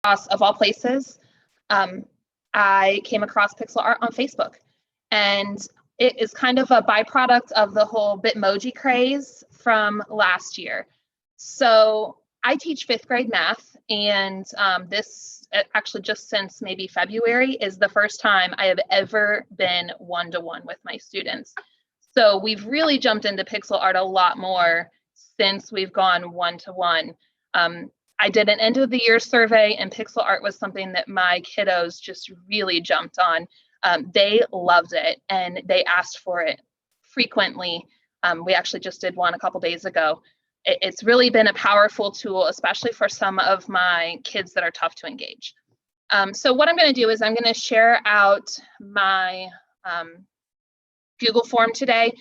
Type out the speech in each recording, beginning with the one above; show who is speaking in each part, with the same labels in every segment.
Speaker 1: of all places, I came across pixel art on Facebook, and it is kind of a byproduct of the whole Bitmoji craze from last year. So I teach 5th grade math, and this actually just since maybe February is the first time I have ever been one-to-one with my students. So we've really jumped into pixel art a lot more since we've gone one-to-one. I did an end of the year survey, and pixel art was something that my kiddos just really jumped on. They loved it, and they asked for it frequently. We actually just did one a couple days ago. It's really been a powerful tool, especially for some of my kids that are tough to engage. So what I'm going to do is I'm going to share out my Google form today,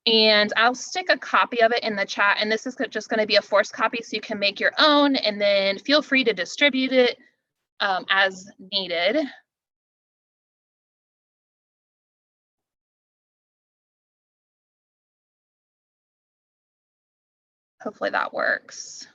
Speaker 1: and I'll stick a copy of it in the chat, and this is just going to be a forced copy so you can make your own, and then feel free to distribute it as needed. Hopefully that works.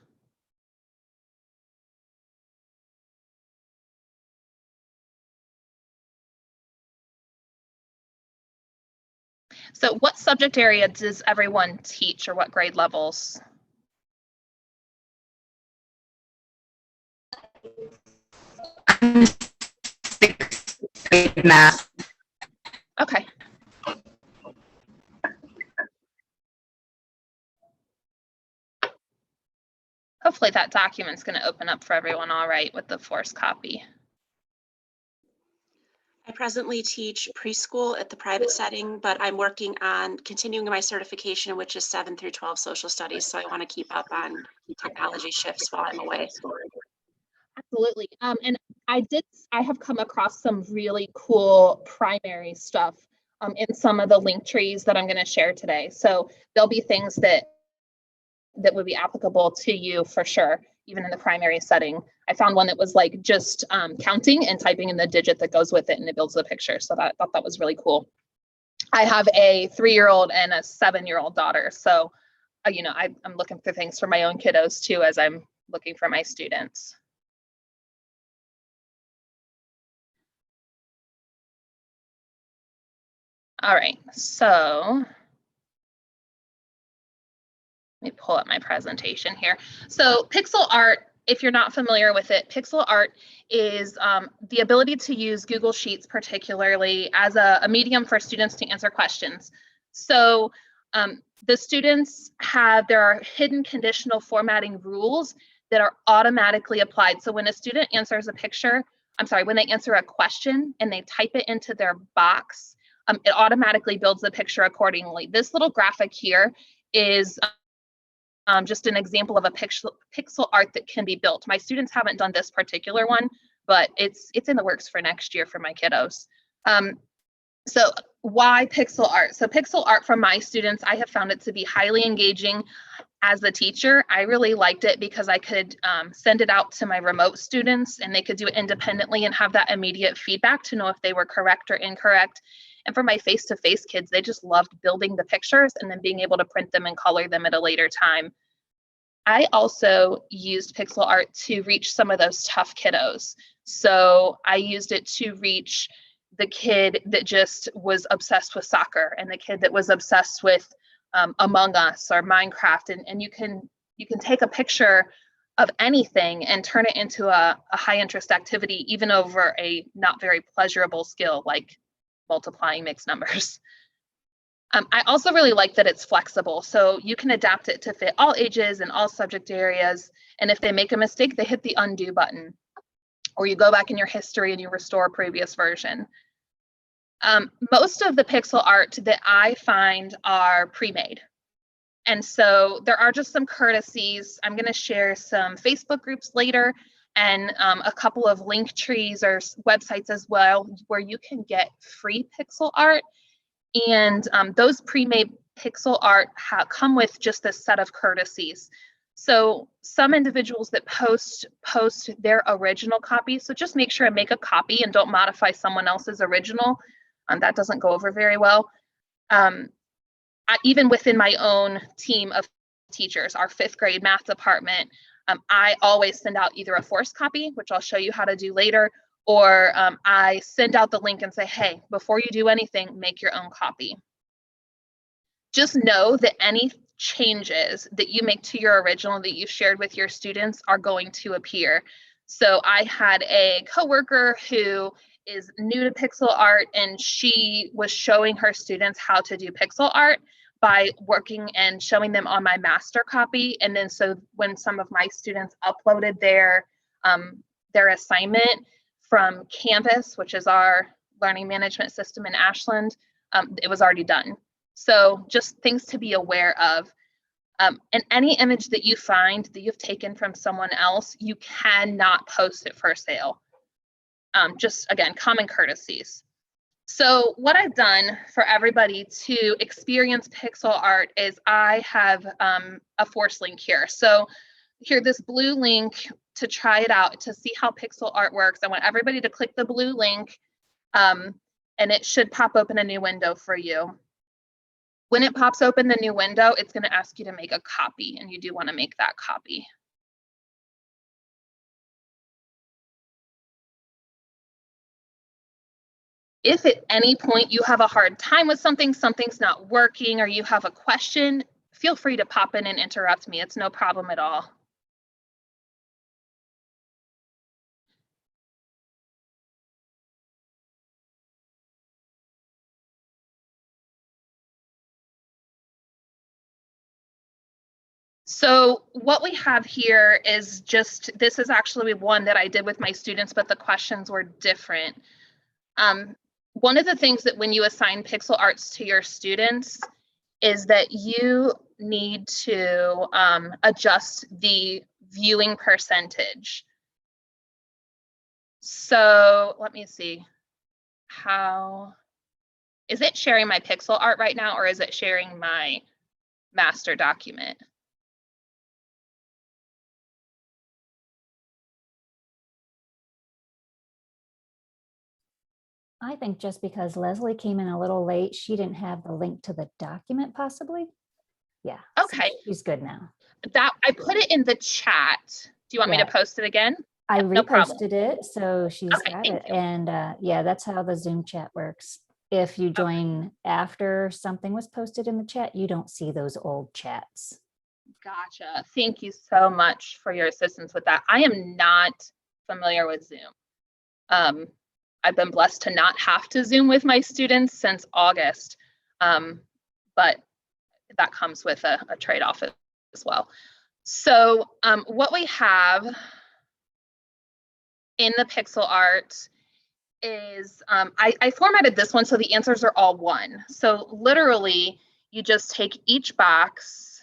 Speaker 1: So what subject area does everyone teach, or what grade levels?
Speaker 2: Sixth grade math.
Speaker 1: Okay. Hopefully that document's going to open up for everyone all right with the forced copy.
Speaker 3: I presently teach preschool at the private setting, but I'm working on continuing my certification, which is 7 through 12 social studies. So I want to keep up on technology shifts while I'm away.
Speaker 1: Absolutely. And I have come across some really cool primary stuff in some of the link trees that I'm going to share today. So there'll be things that would be applicable to you for sure, even in the primary setting. I found one that was like just counting and typing in the digit that goes with it, and it builds the picture. So I thought that was really cool. I have a 3-year-old and a 7-year-old daughter. So, you know, I'm looking for things for my own kiddos too, as I'm looking for my students. All right, so let me pull up my presentation here. So pixel art, if you're not familiar with it, pixel art is the ability to use Google Sheets particularly as a medium for students to answer questions. So the students there are hidden conditional formatting rules that are automatically applied. So when a student answers a picture, when they answer a question and they type it into their box, it automatically builds the picture accordingly. This little graphic here is just an example of a pixel art that can be built. My students haven't done this particular one, but it's in the works for next year for my kiddos. So why pixel art? So pixel art from my students, I have found it to be highly engaging. As a teacher, I really liked it because I could send it out to my remote students, and they could do it independently and have that immediate feedback to know if they were correct or incorrect. And for my face-to-face kids, they just loved building the pictures and then being able to print them and color them at a later time. I also used pixel art to reach some of those tough kiddos. So I used it to reach the kid that just was obsessed with soccer, and the kid that was obsessed with Among Us or Minecraft. And you can take a picture of anything and turn it into a high interest activity, even over a not very pleasurable skill like multiplying mixed numbers. I also really like that it's flexible, so you can adapt it to fit all ages and all subject areas. And if they make a mistake, they hit the undo button, or you go back in your history and you restore a previous version. Most of the pixel art that I find are pre-made. And so there are just some courtesies. I'm going to share some Facebook groups later, and a couple of link trees or websites as well where you can get free pixel art. And those pre-made pixel art come with just a set of courtesies. So some individuals that post their original copy, so just make sure and make a copy and don't modify someone else's original. That doesn't go over very well. Even within my own team of teachers, our 5th grade math department, I always send out either a forced copy, which I'll show you how to do later, or I send out the link and say, hey, before you do anything, make your own copy. Just know that any changes that you make to your original that you shared with your students are going to appear. So I had a coworker who is new to pixel art, and she was showing her students how to do pixel art by working and showing them on my master copy. And then so when some of my students uploaded their assignment from Canvas, which is our learning management system in Ashland, it was already done. So just things to be aware of. And any image that you find that you've taken from someone else, you cannot post it for sale. Just again, common courtesies. So what I've done for everybody to experience pixel art is I have a force link here. So here, this blue link to try it out, to see how pixel art works. I want everybody to click the blue link, and it should pop open a new window for you. When it pops open the new window, it's going to ask you to make a copy, and you do want to make that copy. If at any point you have a hard time with something, something's not working, or you have a question, feel free to pop in and interrupt me. It's no problem at all. So what we have here is just, this is actually one that I did with my students, but the questions were different. One of the things that when you assign pixel arts to your students is that you need to adjust the viewing percentage. So let me see. How is it sharing my pixel art right now, or is it sharing my master document?
Speaker 4: I think just because Leslie came in a little late, she didn't have the link to the document possibly. Yeah.
Speaker 1: Okay.
Speaker 4: So she's good now.
Speaker 1: That I put it in the chat. Do you want me to post it again?
Speaker 4: I
Speaker 1: no problem.
Speaker 4: reposted it, so she's
Speaker 1: Okay,
Speaker 4: got
Speaker 1: thank
Speaker 4: it.
Speaker 1: you.
Speaker 4: And yeah, that's how the Zoom chat works. If you join after something was posted in the chat, you don't see those old chats.
Speaker 1: Gotcha. Thank you so much for your assistance with that. I am not familiar with Zoom. I've been blessed to not have to Zoom with my students since August, but that comes with a trade-off as well. So what we have in the pixel art is, I formatted this one so the answers are all one. So literally, you just take each box.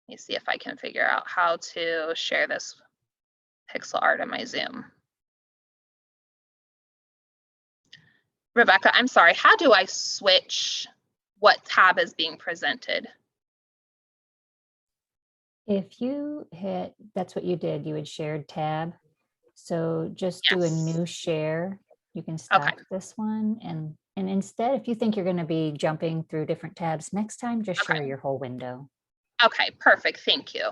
Speaker 1: Let me see if I can figure out how to share this pixel art in my Zoom. Rebecca, I'm sorry, how do I switch what tab is being presented?
Speaker 4: If you hit, that's what you did, you had shared tab. So just do a new share. You can stop this one. And instead, if you think you're going to be jumping through different tabs next time, just share your whole window.
Speaker 1: Okay, perfect. Thank you.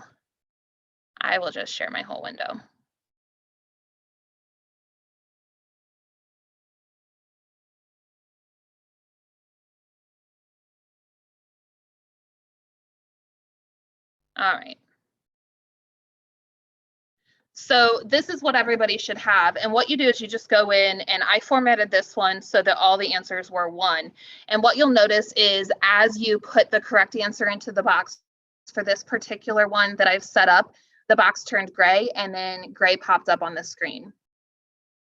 Speaker 1: I will just share my whole window. All right. So this is what everybody should have. And what you do is you just go in, and I formatted this one so that all the answers were one. And what you'll notice is as you put the correct answer into the box for this particular one that I've set up, the box turned gray, and then gray popped up on the screen.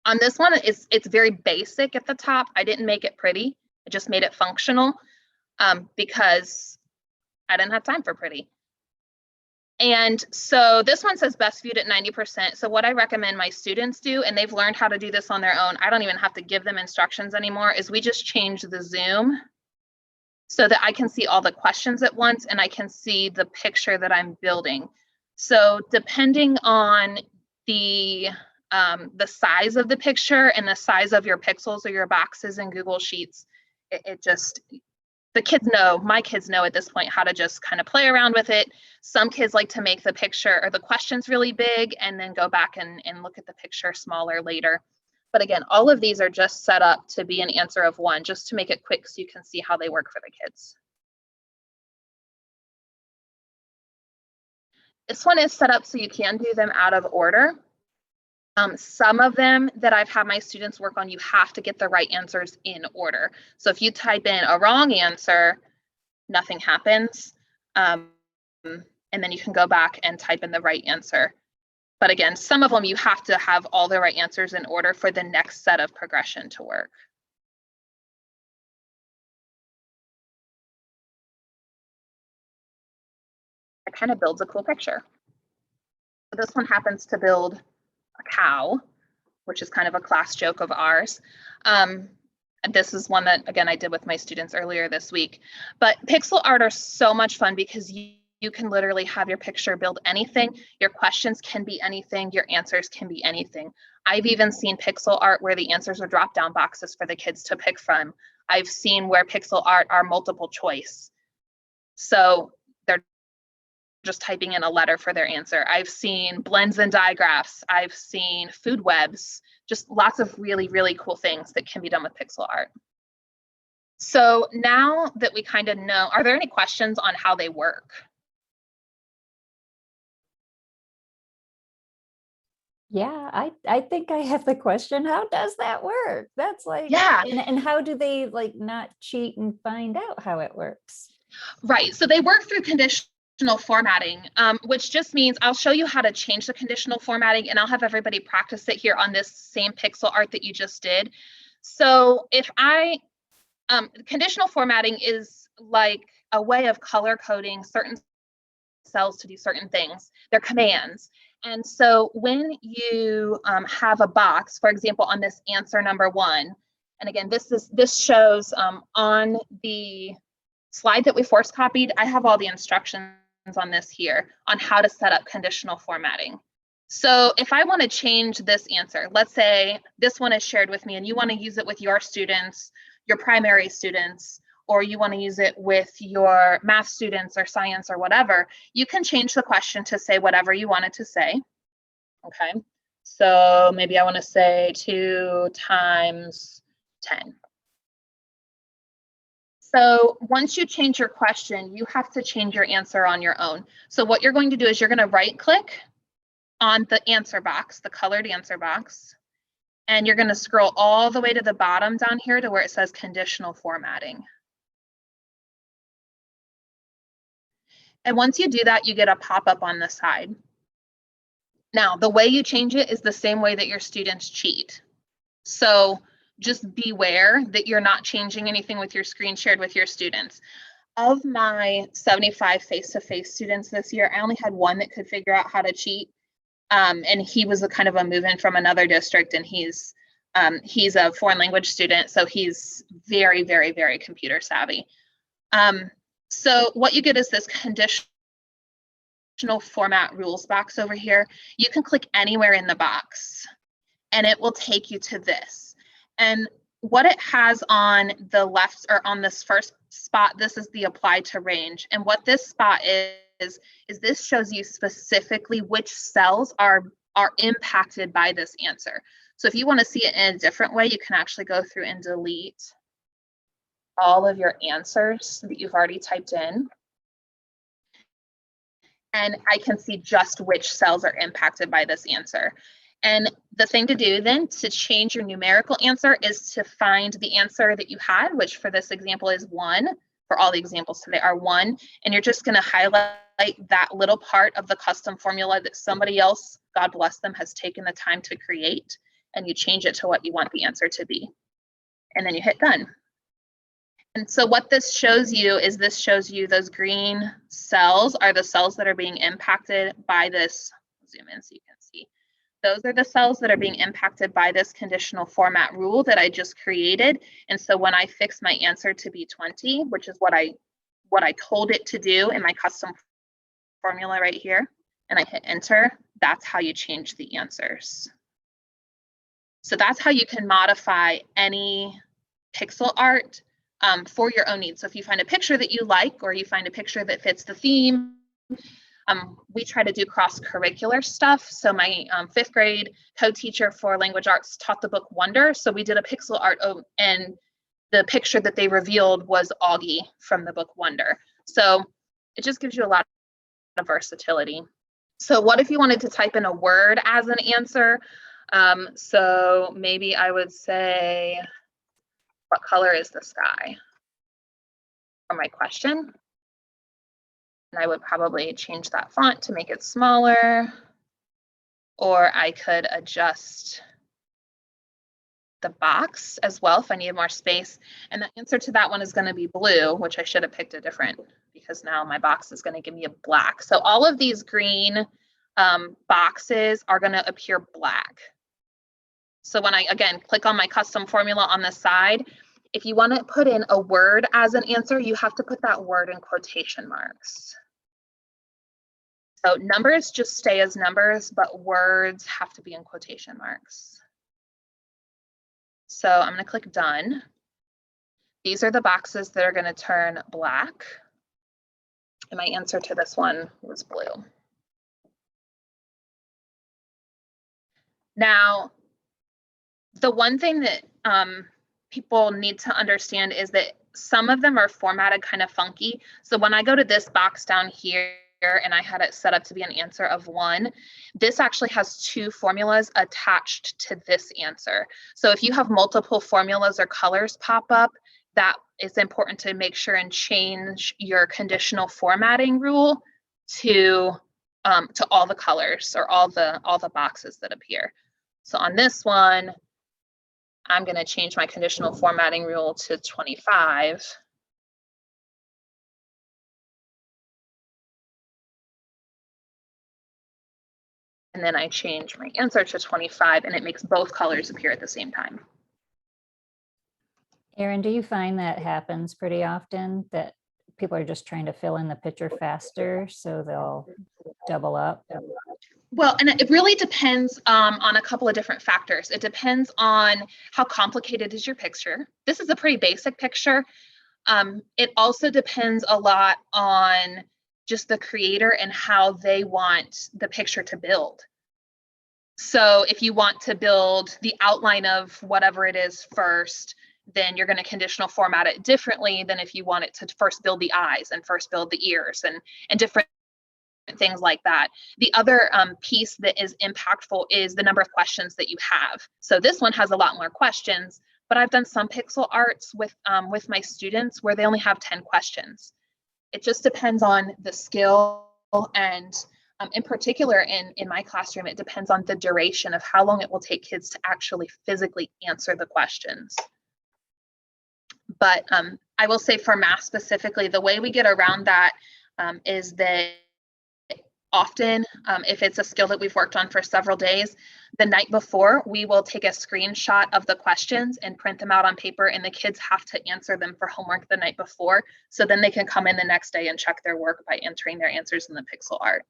Speaker 1: On this one, it's very basic at the top. I didn't make it pretty. I just made it functional because I didn't have time for pretty. And so this one says best viewed at 90%. So what I recommend my students do, and they've learned how to do this on their own, I don't even have to give them instructions anymore, is we just change the zoom so that I can see all the questions at once and I can see the picture that I'm building. So depending on the size of the picture and the size of your pixels or your boxes in Google Sheets, it just, the kids know, my kids know at this point how to just kind of play around with it. Some kids like to make the picture or the questions really big and then go back and look at the picture smaller later. But again, all of these are just set up to be an answer of one, just to make it quick so you can see how they work for the kids. This one is set up so you can do them out of order. Some of them that I've had my students work on, you have to get the right answers in order. So if you type in a wrong answer, nothing happens. And then you can go back and type in the right answer. But again, some of them you have to have all the right answers in order for the next set of progression to work. It kind of builds a cool picture. So this one happens to build a cow, which is kind of a class joke of ours. And this is one that, again, I did with my students earlier this week. But pixel art are so much fun because you can literally have your picture build anything. Your questions can be anything. Your answers can be anything. I've even seen pixel art where the answers are drop-down boxes for the kids to pick from. I've seen where pixel art are multiple choice. So they're just typing in a letter for their answer. I've seen blends and digraphs. I've seen food webs, just lots of really, really cool things that can be done with pixel art. So now that we kind of know, are there any questions on how they work?
Speaker 4: Yeah, I think I have the question. How does that work? That's like,
Speaker 1: Yeah.
Speaker 4: And how do they like not cheat and find out how it works?
Speaker 1: Right. So they work through conditional formatting, which just means I'll show you how to change the conditional formatting, and I'll have everybody practice it here on this same pixel art that you just did. So if conditional formatting is like a way of color coding certain cells to do certain things. They're commands. And so when you have a box, for example, on this answer number 1, and again, this shows on the slide that we force copied, I have all the instructions on this here on how to set up conditional formatting. So if I want to change this answer, let's say this one is shared with me and you want to use it with your students, your primary students, or you want to use it with your math students or science or whatever, you can change the question to say whatever you want it to say. Okay, so maybe I want to say 2 times 10. So once you change your question, you have to change your answer on your own. So what you're going to do is you're going to right click on the answer box, the colored answer box, and you're going to scroll all the way to the bottom down here to where it says conditional formatting. And once you do that, you get a pop-up on the side. Now, the way you change it is the same way that your students cheat. So just beware that you're not changing anything with your screen shared with your students. Of my 75 face-to-face students this year, I only had one that could figure out how to cheat. And he was a kind of a move-in from another district, and he's a foreign language student, so he's very, very, very computer savvy. So what you get is this conditional format rules box over here. You can click anywhere in the box and it will take you to this. And what it has on the left, or on this first spot, this is the apply to range. And what this spot is this shows you specifically which cells are impacted by this answer. So if you want to see it in a different way, you can actually go through and delete all of your answers that you've already typed in. And I can see just which cells are impacted by this answer. And the thing to do then to change your numerical answer is to find the answer that you had, which for this example is 1. For all the examples today are 1. And you're just going to highlight that little part of the custom formula that somebody else, God bless them, has taken the time to create. And you change it to what you want the answer to be. And then you hit done. And so what this shows you is this shows you those green cells are the cells that are being impacted by this. Zoom in so you can see. Those are the cells that are being impacted by this conditional format rule that I just created. And so when I fix my answer to be 20, which is what I told it to do in my custom formula right here, and I hit enter, that's how you change the answers. So that's how you can modify any pixel art for your own needs. So if you find a picture that you like, or you find a picture that fits the theme, we try to do cross-curricular stuff. So my 5th grade co-teacher for language arts taught the book Wonder. So we did a pixel art, and the picture that they revealed was Augie from the book Wonder. So it just gives you a lot of versatility. So what if you wanted to type in a word as an answer? So maybe I would say, what color is the sky? For my question. And I would probably change that font to make it smaller, or I could adjust the box as well if I need more space. And the answer to that one is going to be blue, which I should have picked a different, because now my box is going to give me a black. So all of these green boxes are going to appear black. So when I, again, click on my custom formula on the side, if you want to put in a word as an answer, you have to put that word in quotation marks. So numbers just stay as numbers, but words have to be in quotation marks. So I'm going to click done. These are the boxes that are going to turn black. And my answer to this one was blue. Now, the one thing that people need to understand is that some of them are formatted kind of funky. So when I go to this box down here, and I had it set up to be an answer of 1, this actually has 2 formulas attached to this answer. So if you have multiple formulas or colors pop up, that is important to make sure and change your conditional formatting rule to all the colors or all the boxes that appear. So on this one, I'm going to change my conditional formatting rule to 25. And then I change my answer to 25, and it makes both colors appear at the same time.
Speaker 4: Erin, do you find that happens pretty often, that people are just trying to fill in the picture faster, so they'll double up?
Speaker 1: Well, and it really depends on a couple of different factors. It depends on how complicated is your picture. This is a pretty basic picture. It also depends a lot on just the creator and how they want the picture to build. So if you want to build the outline of whatever it is first, then you're going to conditional format it differently than if you want it to first build the eyes and first build the ears and different things like that. The other piece that is impactful is the number of questions that you have. So this one has a lot more questions, but I've done some pixel arts with my students where they only have 10 questions. It just depends on the skill, and in particular in my classroom, it depends on the duration of how long it will take kids to actually physically answer the questions. But I will say for math specifically, the way we get around that is that often, if it's a skill that we've worked on for several days, the night before, we will take a screenshot of the questions and print them out on paper, and the kids have to answer them for homework the night before. So then they can come in the next day and check their work by entering their answers in the pixel art.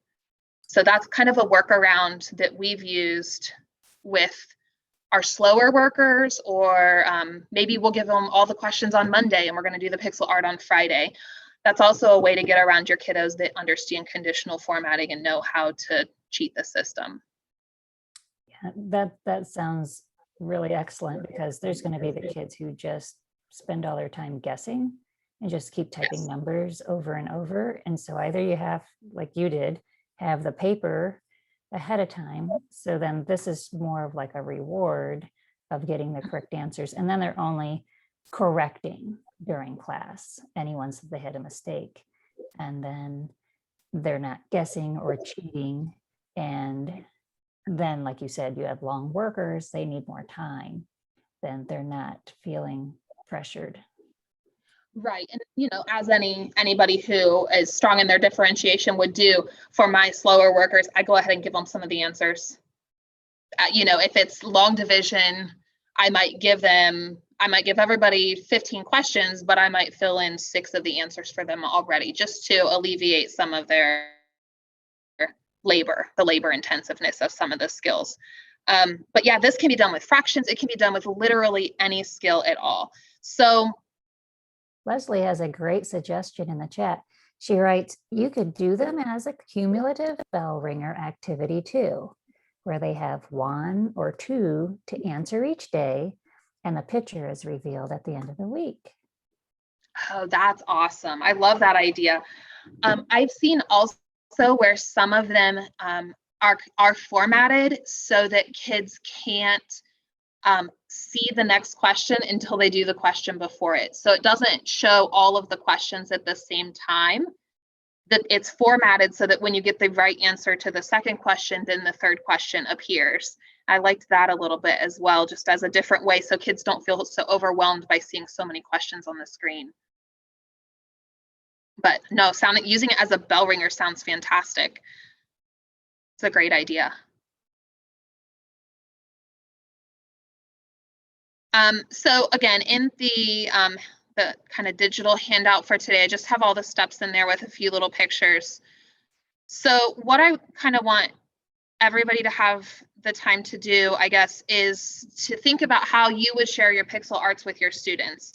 Speaker 1: So that's kind of a workaround that we've used with our slower workers, or maybe we'll give them all the questions on Monday and we're going to do the pixel art on Friday. That's also a way to get around your kiddos that understand conditional formatting and know how to cheat the system.
Speaker 4: Yeah, that sounds really excellent, because there's going to be the kids who just spend all their time guessing and just keep typing numbers over and over. And so either you have, like you did, have the paper ahead of time. So then this is more of like a reward of getting the correct answers. And then they're only correcting during class any ones that they had a mistake. And then they're not guessing or cheating. And then, like you said, you have long workers, they need more time, then they're not feeling pressured.
Speaker 1: Right. And, you know, as anybody who is strong in their differentiation would do, for my slower workers, I go ahead and give them some of the answers. You know, if it's long division, I might give everybody 15 questions, but I might fill in 6 of the answers for them already, just to alleviate some of their labor, the labor intensiveness of some of the skills. But yeah, this can be done with fractions. It can be done with literally any skill at all. So
Speaker 4: Leslie has a great suggestion in the chat. She writes, you could do them as a cumulative bell ringer activity too, where they have 1 or 2 to answer each day, and the picture is revealed at the end of the week.
Speaker 1: Oh, that's awesome. I love that idea. I've seen also where some of them are formatted so that kids can't see the next question until they do the question before it. So it doesn't show all of the questions at the same time. That it's formatted so that when you get the right answer to the second question, then the third question appears. I liked that a little bit as well, just as a different way so kids don't feel so overwhelmed by seeing so many questions on the screen. But no, using it as a bell ringer sounds fantastic. It's a great idea. So again, in the kind of digital handout for today, I just have all the steps in there with a few little pictures. So what I kind of want everybody to have the time to do, I guess, is to think about how you would share your pixel arts with your students.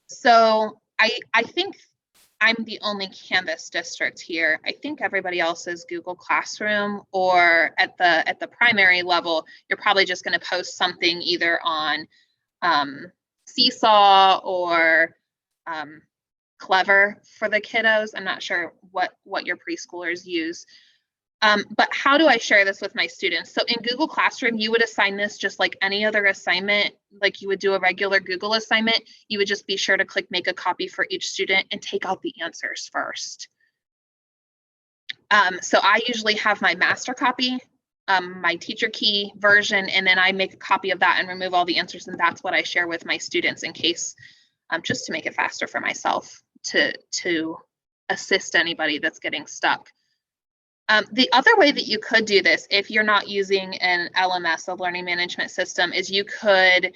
Speaker 1: So I think I'm the only Canvas district here. I think everybody else is Google Classroom, or at the primary level, you're probably just going to post something either on Seesaw or Clever for the kiddos. I'm not sure what your preschoolers use. But how do I share this with my students? So in Google Classroom, you would assign this just like any other assignment, like you would do a regular Google assignment. You would just be sure to click make a copy for each student and take out the answers first. So I usually have my master copy, my teacher key version, and then I make a copy of that and remove all the answers, and that's what I share with my students in case, just to make it faster for myself to assist anybody that's getting stuck. The other way that you could do this, if you're not using an LMS, a learning management system, is you could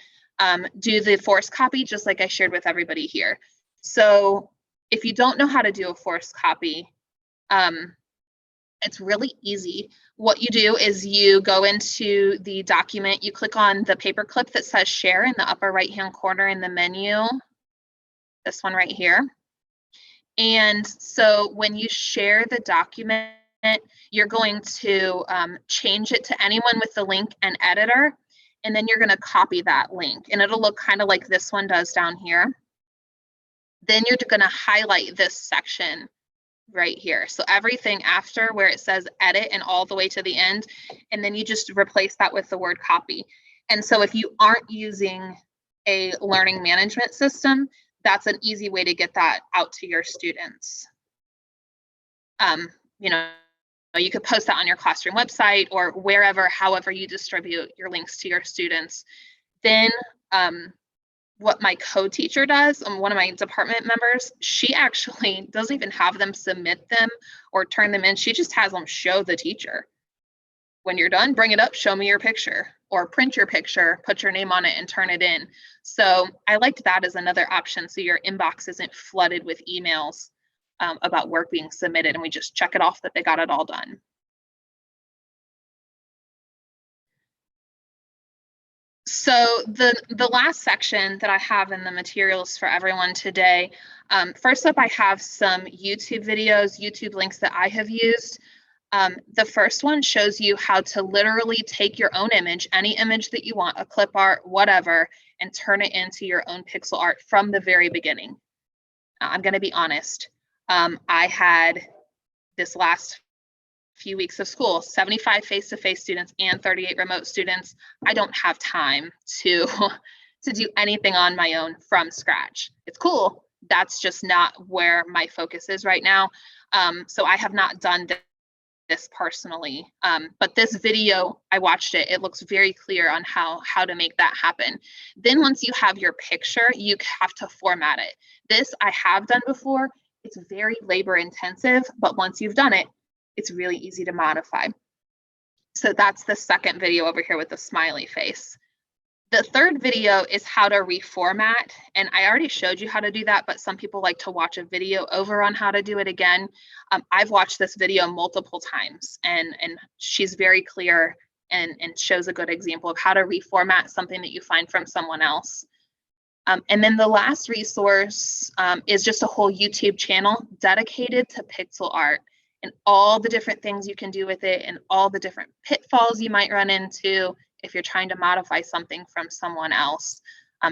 Speaker 1: do the forced copy just like I shared with everybody here. So if you don't know how to do a forced copy, it's really easy. What you do is you go into the document, you click on the paperclip that says share in the upper right-hand corner in the menu, this one right here. And so when you share the document, you're going to change it to anyone with the link and editor, and then you're going to copy that link, and it'll look kind of like this one does down here. Then you're going to highlight this section right here. So everything after where it says edit and all the way to the end, and then you just replace that with the word copy. And so if you aren't using a learning management system, that's an easy way to get that out to your students. You know, you could post that on your classroom website or wherever, however you distribute your links to your students. Then what my co-teacher does, one of my department members, she actually doesn't even have them submit them or turn them in. She just has them show the teacher. When you're done, bring it up, show me your picture, or print your picture, put your name on it and turn it in. So I liked that as another option, so your inbox isn't flooded with emails about work being submitted, and we just check it off that they got it all done. So the last section that I have in the materials for everyone today, first up, I have some YouTube videos, YouTube links that I have used. The first one shows you how to literally take your own image, any image that you want, a clip art, whatever, and turn it into your own pixel art from the very beginning. I'm going to be honest. I had this last few weeks of school, 75 face-to-face students and 38 remote students. I don't have time to do anything on my own from scratch. It's cool. That's just not where my focus is right now. So I have not done this personally, but this video, I watched it. It looks very clear on how to make that happen. Then once you have your picture, you have to format it. This I have done before. It's very labor intensive, but once you've done it, it's really easy to modify. So that's the second video over here with the smiley face. The third video is how to reformat, and I already showed you how to do that, but some people like to watch a video over on how to do it again. I've watched this video multiple times, and she's very clear and shows a good example of how to reformat something that you find from someone else. And then the last resource is just a whole YouTube channel dedicated to pixel art and all the different things you can do with it and all the different pitfalls you might run into if you're trying to modify something from someone else.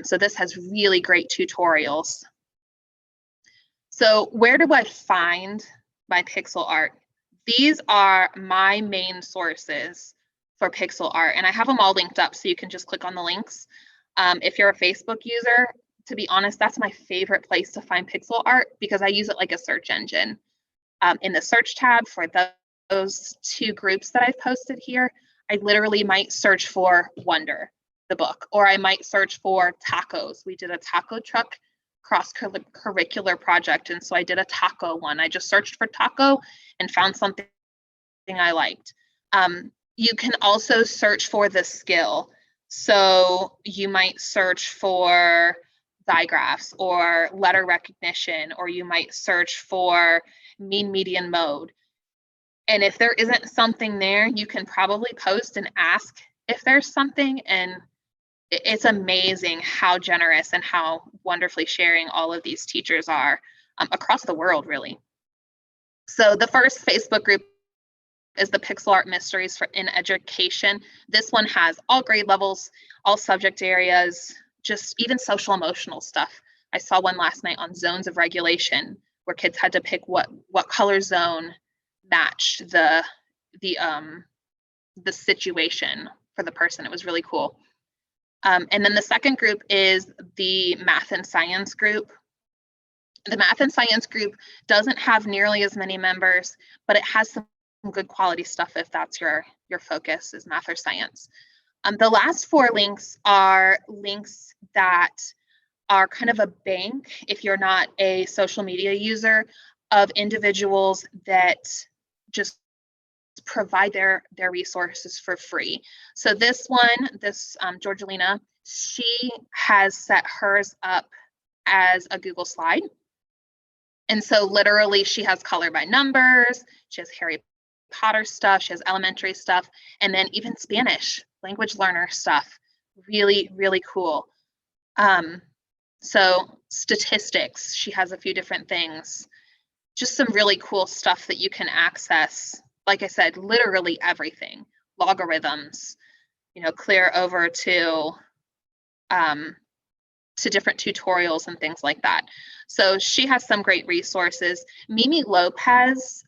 Speaker 1: So this has really great tutorials. So where do I find my pixel art? These are my main sources for pixel art, and I have them all linked up so you can just click on the links. If you're a Facebook user, to be honest, that's my favorite place to find pixel art because I use it like a search engine. In the search tab for those two groups that I've posted here, I literally might search for Wonder, the book, or I might search for tacos. We did a taco truck cross-curricular project, and so I did a taco one. I just searched for taco and found something I liked. You can also search for the skill. So you might search for digraphs or letter recognition, or you might search for mean, median, mode. And if there isn't something there, you can probably post and ask if there's something. And it's amazing how generous and how wonderfully sharing all of these teachers are across the world, really. So the first Facebook group is the Pixel Art Mysteries in Education. This one has all grade levels, all subject areas, just even social emotional stuff. I saw one last night on zones of regulation where kids had to pick what color zone matched the situation for the person. It was really cool. And then the second group is the Math and Science group. The Math and Science group doesn't have nearly as many members, but it has some good quality stuff if that's your focus is math or science. The last four links are links that are kind of a bank, if you're not a social media user, of individuals that just provide their resources for free. So this one, Georgelina, she has set hers up as a Google slide. And so literally she has color by numbers, she has Harry Potter stuff, she has elementary stuff, and then even Spanish language learner stuff. Really, really cool. So statistics, she has a few different things. Just some really cool stuff that you can access. Like I said, literally everything. Logarithms, clear over to different tutorials and things like that. So she has some great resources. Mimi Lopez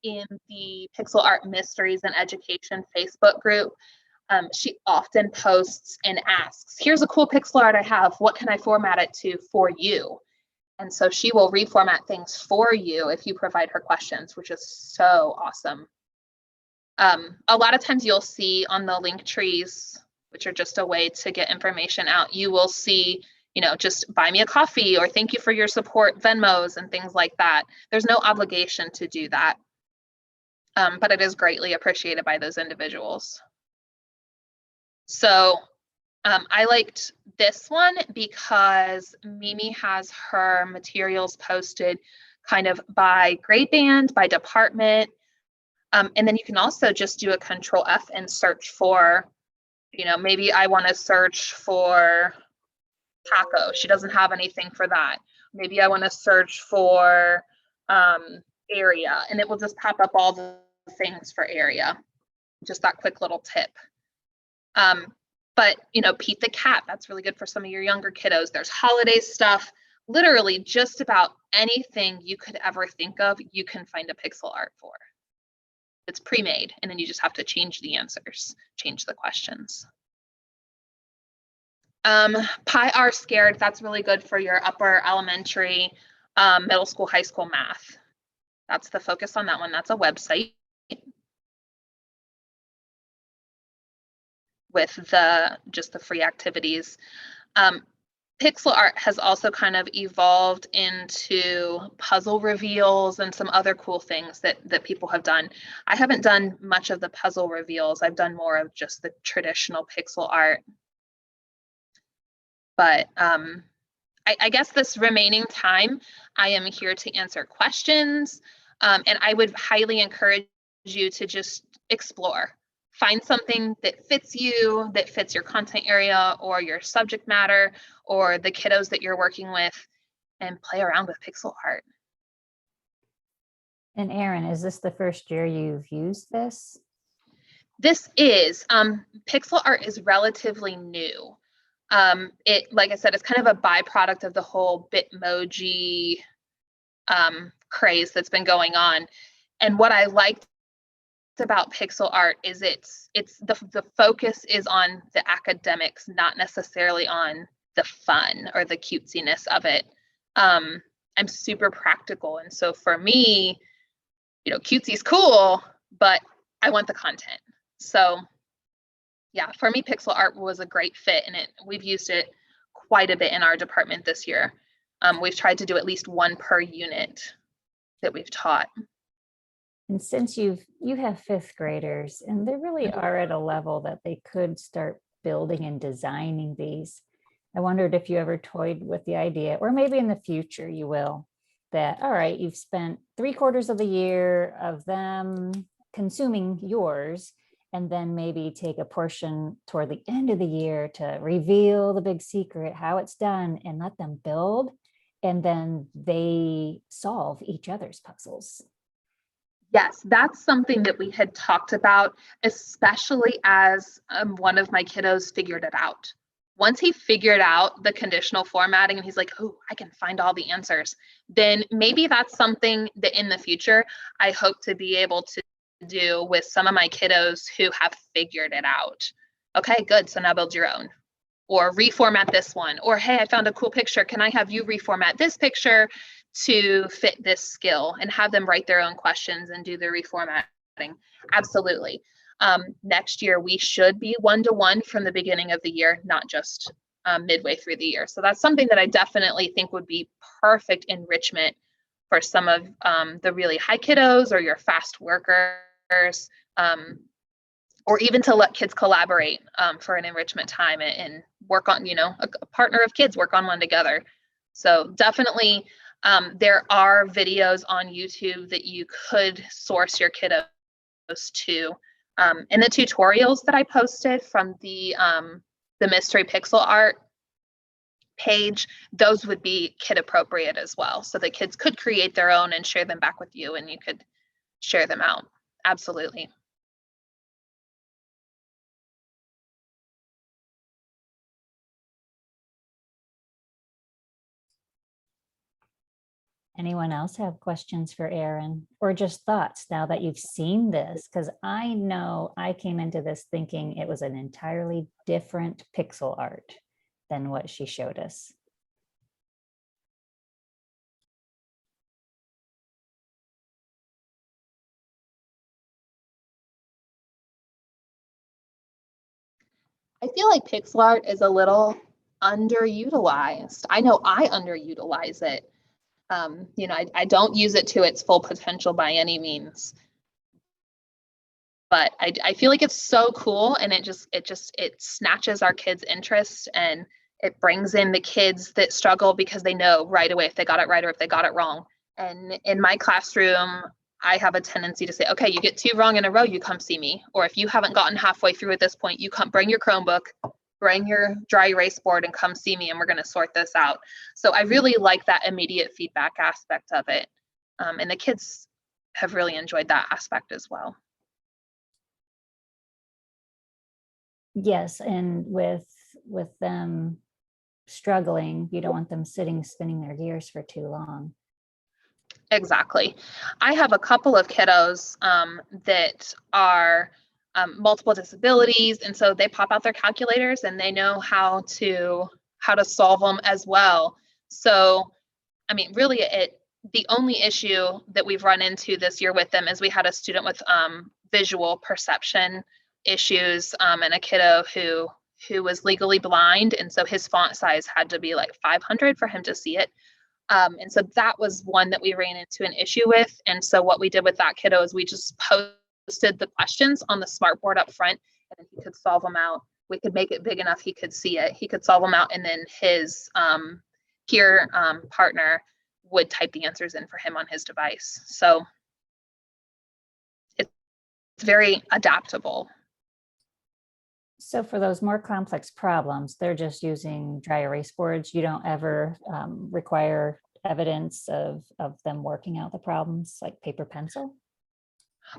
Speaker 1: in the Pixel Art Mysteries in Education Facebook group, she often posts and asks, here's a cool pixel art I have, what can I format it to for you? And so she will reformat things for you if you provide her questions, which is so awesome. A lot of times you'll see on the link trees, which are just a way to get information out, you will see, just buy me a coffee or thank you for your support Venmos and things like that. There's no obligation to do that, but it is greatly appreciated by those individuals. So I liked this one because Mimi has her materials posted kind of by grade band, by department. And then you can also just do a Control F and search for, maybe I want to search for taco. She doesn't have anything for that. Maybe I want to search for area, and it will just pop up all the things for area. Just that quick little tip. But, Pete the Cat, that's really good for some of your younger kiddos. There's holiday stuff. Literally just about anything you could ever think of, you can find a pixel art for. It's pre-made, and then you just have to change the answers, change the questions. Pi R Scared, that's really good for your upper elementary, middle school, high school math. That's the focus on that one. That's a website with just the free activities. Pixel art has also kind of evolved into puzzle reveals and some other cool things that people have done. I haven't done much of the puzzle reveals. I've done more of just the traditional pixel art. But I guess this remaining time, I am here to answer questions. And I would highly encourage you to just explore. find something that fits you, that fits your content area or your subject matter or the kiddos that you're working with, and play around with pixel art.
Speaker 4: And Erin, is this the first year you've used this?
Speaker 1: This is, pixel art is relatively new. It, like I said, it's kind of a byproduct of the whole Bitmoji craze that's been going on. And what I liked about pixel art is the focus is on the academics, not necessarily on the fun or the cutesiness of it. I'm super practical, and so for me, cutesy's cool, but I want the content. So yeah, for me, pixel art was a great fit, and we've used it quite a bit in our department this year. We've tried to do at least one per unit that we've taught.
Speaker 4: And since you have fifth graders, and they really are at a level that they could start building and designing these, I wondered if you ever toyed with the idea, or maybe in the future you will, that, all right, you've spent 3/4 of the year of them consuming yours, and then maybe take a portion toward the end of the year to reveal the big secret, how it's done, and let them build, and then they solve each other's puzzles.
Speaker 1: Yes, that's something that we had talked about, especially as one of my kiddos figured it out. Once he figured out the conditional formatting and he's like, oh, I can find all the answers, then maybe that's something that in the future I hope to be able to do with some of my kiddos who have figured it out. Okay, good. So now build your own, or reformat this one, or hey, I found a cool picture. Can I have you reformat this picture to fit this skill, and have them write their own questions and do the reformatting? Absolutely. Next year, we should be 1-to-1 from the beginning of the year, not just midway through the year. So that's something that I definitely think would be perfect enrichment for some of the really high kiddos or your fast workers, or even to let kids collaborate for an enrichment time and work on, a partner of kids work on one together. So definitely there are videos on YouTube that you could source your kiddos to. And the tutorials that I posted from the mystery pixel art page, those would be kid appropriate as well. So the kids could create their own and share them back with you, and you could share them out. Absolutely.
Speaker 4: Anyone else have questions for Erin, or just thoughts now that you've seen this? Because I know I came into this thinking it was an entirely different pixel art than what she showed us.
Speaker 1: I feel like pixel art is a little underutilized. I know I underutilize it. I don't use it to its full potential by any means, but I feel like it's so cool, and it snatches our kids' interest, and it brings in the kids that struggle because they know right away if they got it right or if they got it wrong. And in my classroom, I have a tendency to say, okay, you get 2 wrong in a row, you come see me. Or if you haven't gotten halfway through at this point, you come bring your Chromebook, bring your dry erase board, and come see me, and we're going to sort this out. So I really like that immediate feedback aspect of it. And the kids have really enjoyed that aspect as well.
Speaker 4: Yes, and with them struggling, you don't want them spinning their gears for too long.
Speaker 1: Exactly. I have a couple of kiddos that are multiple disabilities, and so they pop out their calculators and they know how to solve them as well. So, I mean, really, the only issue that we've run into this year with them is we had a student with visual perception issues, and a kiddo who was legally blind, and so his font size had to be like 500 for him to see it. And so that was one that we ran into an issue with. And so what we did with that kiddo is we just posted the questions on the smartboard up front, and then he could solve them out. We could make it big enough he could see it. He could solve them out, and then his peer partner would type the answers in for him on his device. So it's very adaptable.
Speaker 4: So for those more complex problems, they're just using dry erase boards. You don't ever require evidence of them working out the problems like paper pencil?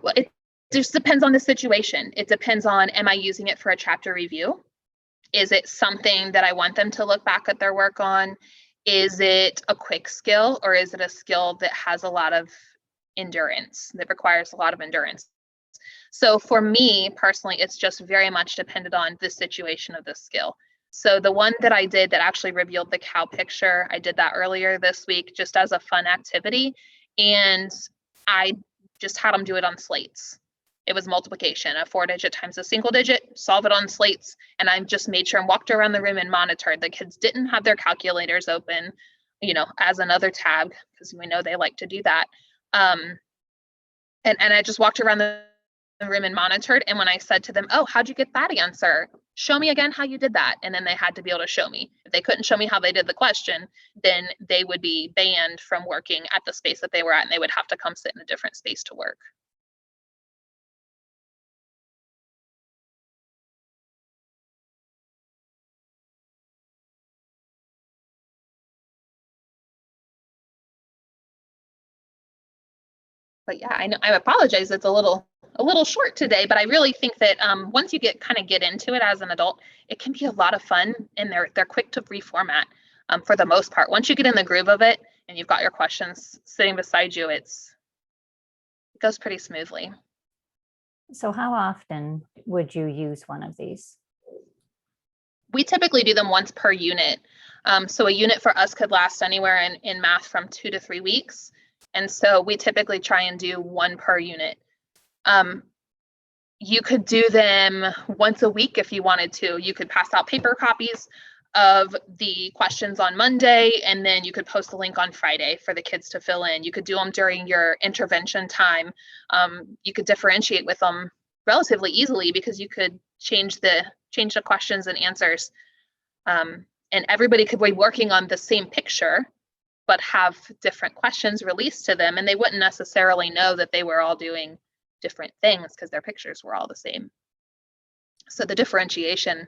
Speaker 1: Well, it just depends on the situation. It depends on, am I using it for a chapter review? Is it something that I want them to look back at their work on? Is it a quick skill, or is it a skill that has a lot of endurance, that requires a lot of endurance? So for me personally, it's just very much dependent on the situation of the skill. So the one that I did that actually revealed the cow picture, I did that earlier this week just as a fun activity. And I just had them do it on slates. It was multiplication, a 4-digit times a single digit, solve it on slates. And I just made sure and walked around the room and monitored. The kids didn't have their calculators open, as another tab, because we know they like to do that. And I just walked around the room and monitored. And when I said to them, oh, how'd you get that answer? Show me again how you did that. And then they had to be able to show me. If they couldn't show me how they did the question, then they would be banned from working at the space that they were at, and they would have to come sit in a different space to work. But yeah, I apologize. It's a little short today, but I really think that once you get into it as an adult, it can be a lot of fun, and they're quick to reformat for the most part. Once you get in the groove of it and you've got your questions sitting beside you, it goes pretty smoothly.
Speaker 4: So how often would you use one of these?
Speaker 1: We typically do them once per unit. So a unit for us could last anywhere in math from 2 to 3 weeks. And so we typically try and do one per unit. You could do them once a week if you wanted to. You could pass out paper copies of the questions on Monday, and then you could post the link on Friday for the kids to fill in. You could do them during your intervention time. You could differentiate with them relatively easily because you could change the questions and answers. And everybody could be working on the same picture, but have different questions released to them, and they wouldn't necessarily know that they were all doing different things because their pictures were all the same. So the differentiation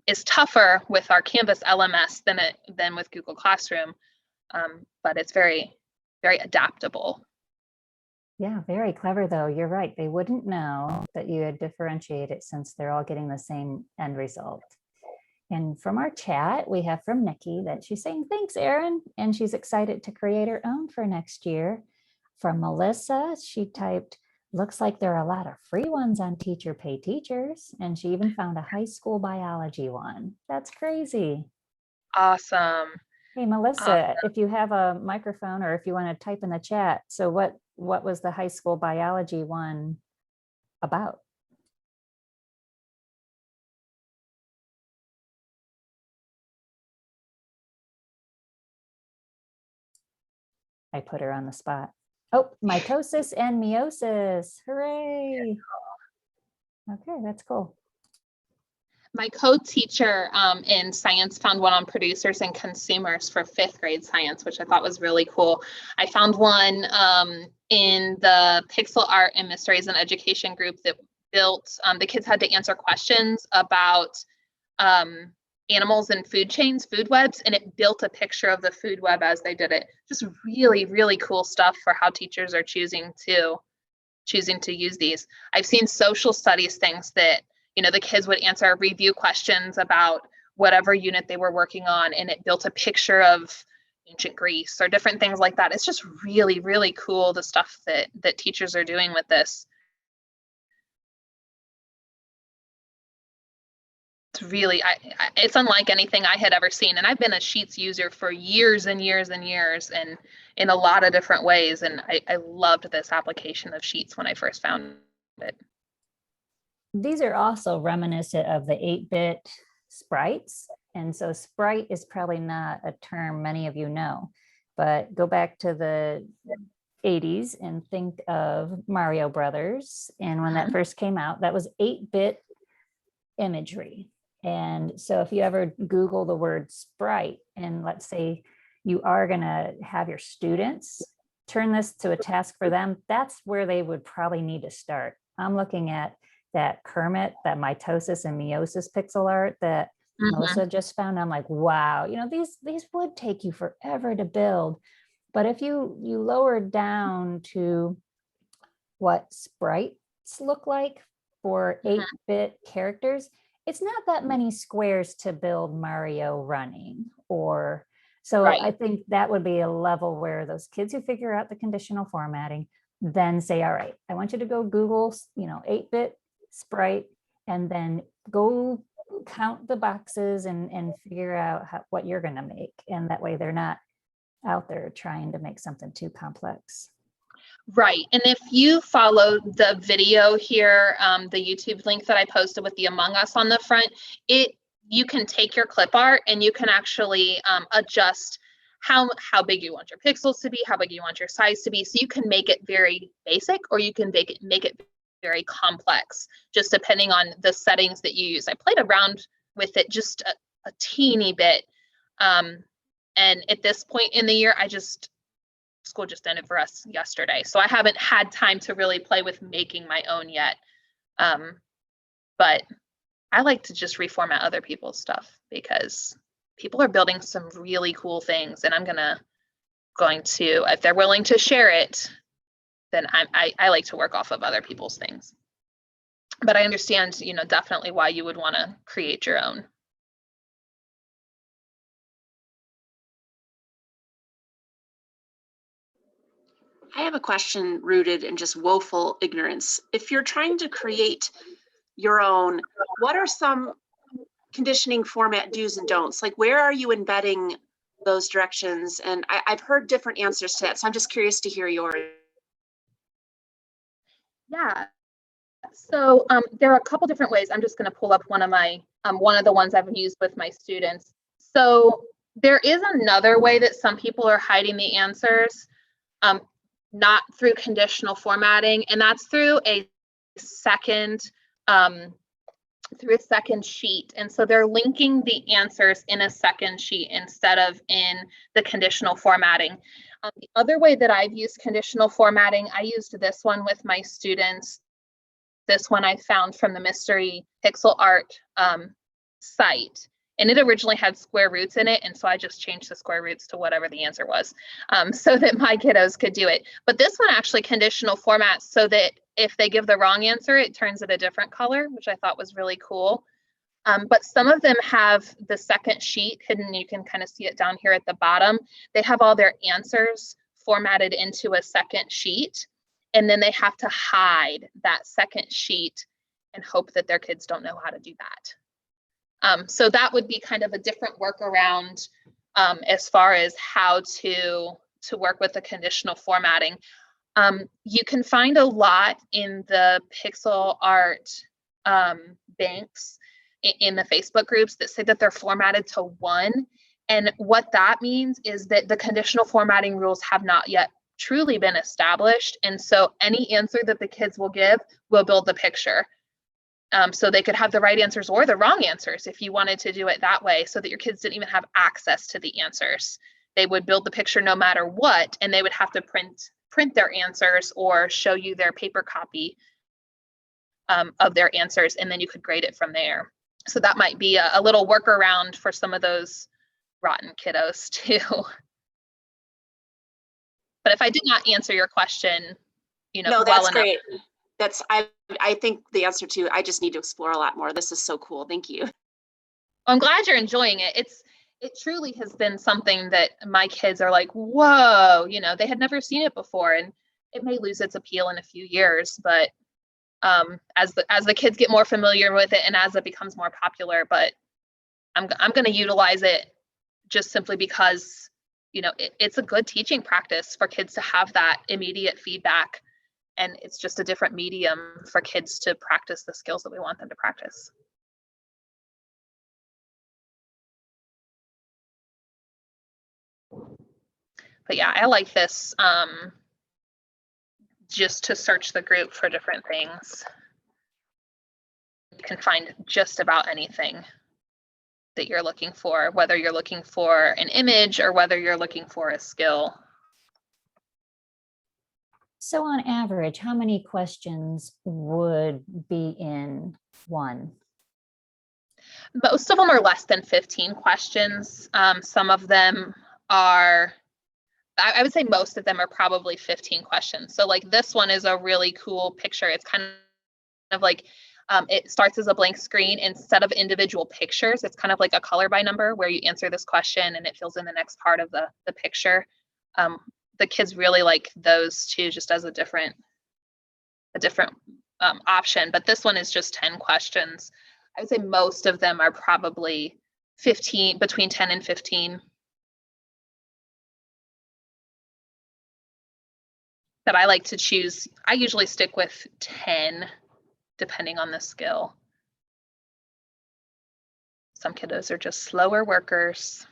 Speaker 1: is tougher with our Canvas LMS than with Google Classroom, but it's very, very adaptable.
Speaker 4: Yeah, very clever though. You're right. They wouldn't know that you had differentiated since they're all getting the same end result. And from our chat, we have from Nikki that she's saying, thanks, Erin. And she's excited to create her own for next year. From Melissa, she typed, looks like there are a lot of free ones on Teacher Pay Teachers. And she even found a high school biology one. That's crazy.
Speaker 1: Awesome.
Speaker 4: Hey, Melissa, if you have a microphone or if you want to type in the chat. So what was the high school biology one about? I put her on the spot. Oh, mitosis and meiosis. Hooray. Okay, that's cool.
Speaker 1: My co-teacher in science found one on producers and consumers for 5th grade science, which I thought was really cool. I found one in the Pixel Art and Mysteries in Education group that built, the kids had to answer questions about animals and food chains, food webs, and it built a picture of the food web as they did it. Just really, really cool stuff for how teachers are choosing to use these. I've seen social studies things that, the kids would answer review questions about whatever unit they were working on, and it built a picture of ancient Greece or different things like that. It's just really, really cool, the stuff that teachers are doing with this. It's really, it's unlike anything I had ever seen. And I've been a Sheets user for years and years and years, and in a lot of different ways. And I loved this application of Sheets when I first found it.
Speaker 4: These are also reminiscent of the 8-bit sprites. And so Sprite is probably not a term many of you know, but go back to the 80s and think of Mario Brothers. And when that first came out, that was 8-bit imagery. And so if you ever Google the word Sprite, and let's say you are going to have your students turn this to a task for them, that's where they would probably need to start. I'm looking at that Kermit, that mitosis and meiosis pixel art that Melissa just found. I'm like, wow, you know, these would take you forever to build. But if you lower down to what sprites look like for 8-bit characters, it's not that many squares to build Mario running. Or so I think that would be a level where those kids who figure out the conditional formatting then say, all right, I want you to go Google, you know, 8-bit sprite, and then go count the boxes and figure out what you're going to make. And that way they're not out there trying to make something too complex.
Speaker 1: Right. And if you follow the video here, the YouTube link that I posted with the Among Us on the front, you can take your clip art and you can actually adjust how big you want your pixels to be, how big you want your size to be. So you can make it very basic, or you can make it very complex, just depending on the settings that you use. I played around with it just a teeny bit. And at this point in the year, school just ended for us yesterday, so I haven't had time to really play with making my own yet. But I like to just reformat other people's stuff because people are building some really cool things, and I'm going to, if they're willing to share it, then I like to work off of other people's things. But I understand, you know, definitely why you would want to create your own.
Speaker 3: I have a question rooted in just woeful ignorance. If you're trying to create your own, what are some conditioning format do's and don'ts? Like, where are you embedding those directions? And I've heard different answers to that, so I'm just curious to hear yours.
Speaker 1: Yeah. So there are a couple different ways. I'm just going to pull up one of the ones I've used with my students. So there is another way that some people are hiding the answers, not through conditional formatting, and that's through a second sheet. And so they're linking the answers in a second sheet instead of in the conditional formatting. The other way that I've used conditional formatting, I used this one with my students. This one I found from the Mystery Pixel Art site. And it originally had square roots in it. And so I just changed the square roots to whatever the answer was, so that my kiddos could do it. But this one actually conditional formats so that if they give the wrong answer, it turns it a different color, which I thought was really cool. But some of them have the second sheet hidden. You can kind of see it down here at the bottom. They have all their answers formatted into a second sheet. And then they have to hide that second sheet and hope that their kids don't know how to do that. So that would be kind of a different workaround as far as how to work with the conditional formatting. You can find a lot in the pixel art banks in the Facebook groups that say that they're formatted to 1. And what that means is that the conditional formatting rules have not yet truly been established. And so any answer that the kids will give will build the picture. So they could have the right answers or the wrong answers if you wanted to do it that way, so that your kids didn't even have access to the answers. They would build the picture no matter what, and they would have to print their answers or show you their paper copy of their answers, and then you could grade it from there. So that might be a little workaround for some of those rotten kiddos too. But if I did not answer your question, you know,
Speaker 3: No,
Speaker 1: well
Speaker 3: that's
Speaker 1: enough.
Speaker 3: great. I think the answer to, I just need to explore a lot more. This is so cool. Thank you.
Speaker 1: I'm glad you're enjoying it. It truly has been something that my kids are like, whoa, you know, they had never seen it before, and it may lose its appeal in a few years, but as the kids get more familiar with it and as it becomes more popular, but I'm going to utilize it just simply because, you know, it's a good teaching practice for kids to have that immediate feedback. And it's just a different medium for kids to practice the skills that we want them to practice. But yeah, I like this just to search the group for different things. You can find just about anything that you're looking for, whether you're looking for an image or whether you're looking for a skill.
Speaker 4: So on average, how many questions would be in one?
Speaker 1: Most of them are less than 15 questions. Some of them are, I would say most of them are probably 15 questions. So like this one is a really cool picture. It's kind of like, it starts as a blank screen. Instead of individual pictures, it's kind of like a color by number where you answer this question and it fills in the next part of the picture. The kids really like those two just as a different option, but this one is just 10 questions. I would say most of them are probably 15, between 10 and 15. That I like to choose. I usually stick with 10, depending on the skill. Some kiddos are just slower workers.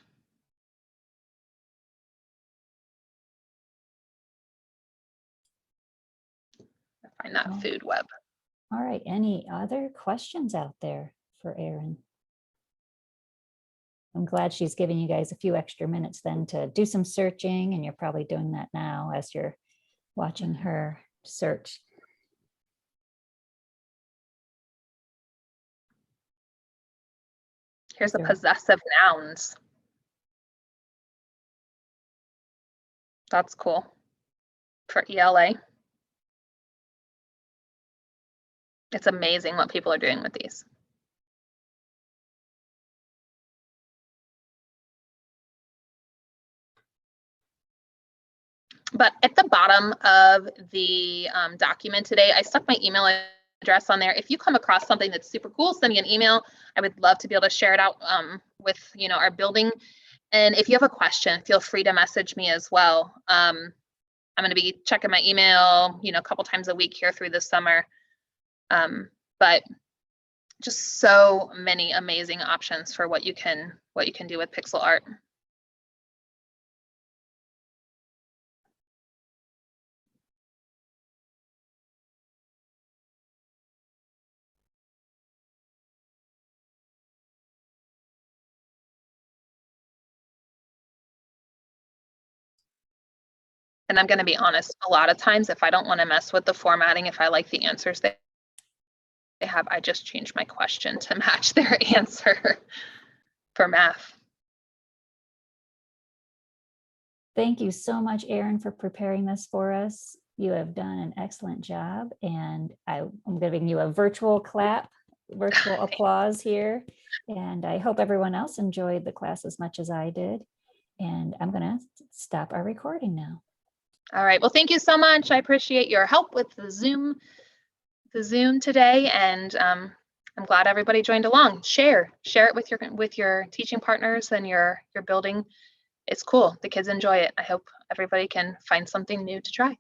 Speaker 1: I find that food web.
Speaker 4: All right, any other questions out there for Erin? I'm glad she's giving you guys a few extra minutes then to do some searching, and you're probably doing that now as you're watching her search.
Speaker 1: Here's a possessive nouns. That's cool for ELA. It's amazing what people are doing with these. But at the bottom of the document today, I stuck my email address on there. If you come across something that's super cool, send me an email. I would love to be able to share it out with our building. And if you have a question, feel free to message me as well. I'm going to be checking my email, a couple times a week here through the summer. But just so many amazing options for what you can do with pixel art. And I'm going to be honest, a lot of times if I don't want to mess with the formatting, if I like the answers they have, I just change my question to match their answer for math.
Speaker 4: Thank you so much, Erin, for preparing this for us. You have done an excellent job, and I'm giving you a virtual clap, virtual applause here. And I hope everyone else enjoyed the class as much as I did. And I'm going to stop our recording now.
Speaker 1: All right. Well, thank you so much. I appreciate your help with the Zoom today, and I'm glad everybody joined along. Share it with your teaching partners and your building. It's cool. The kids enjoy it. I hope everybody can find something new to try.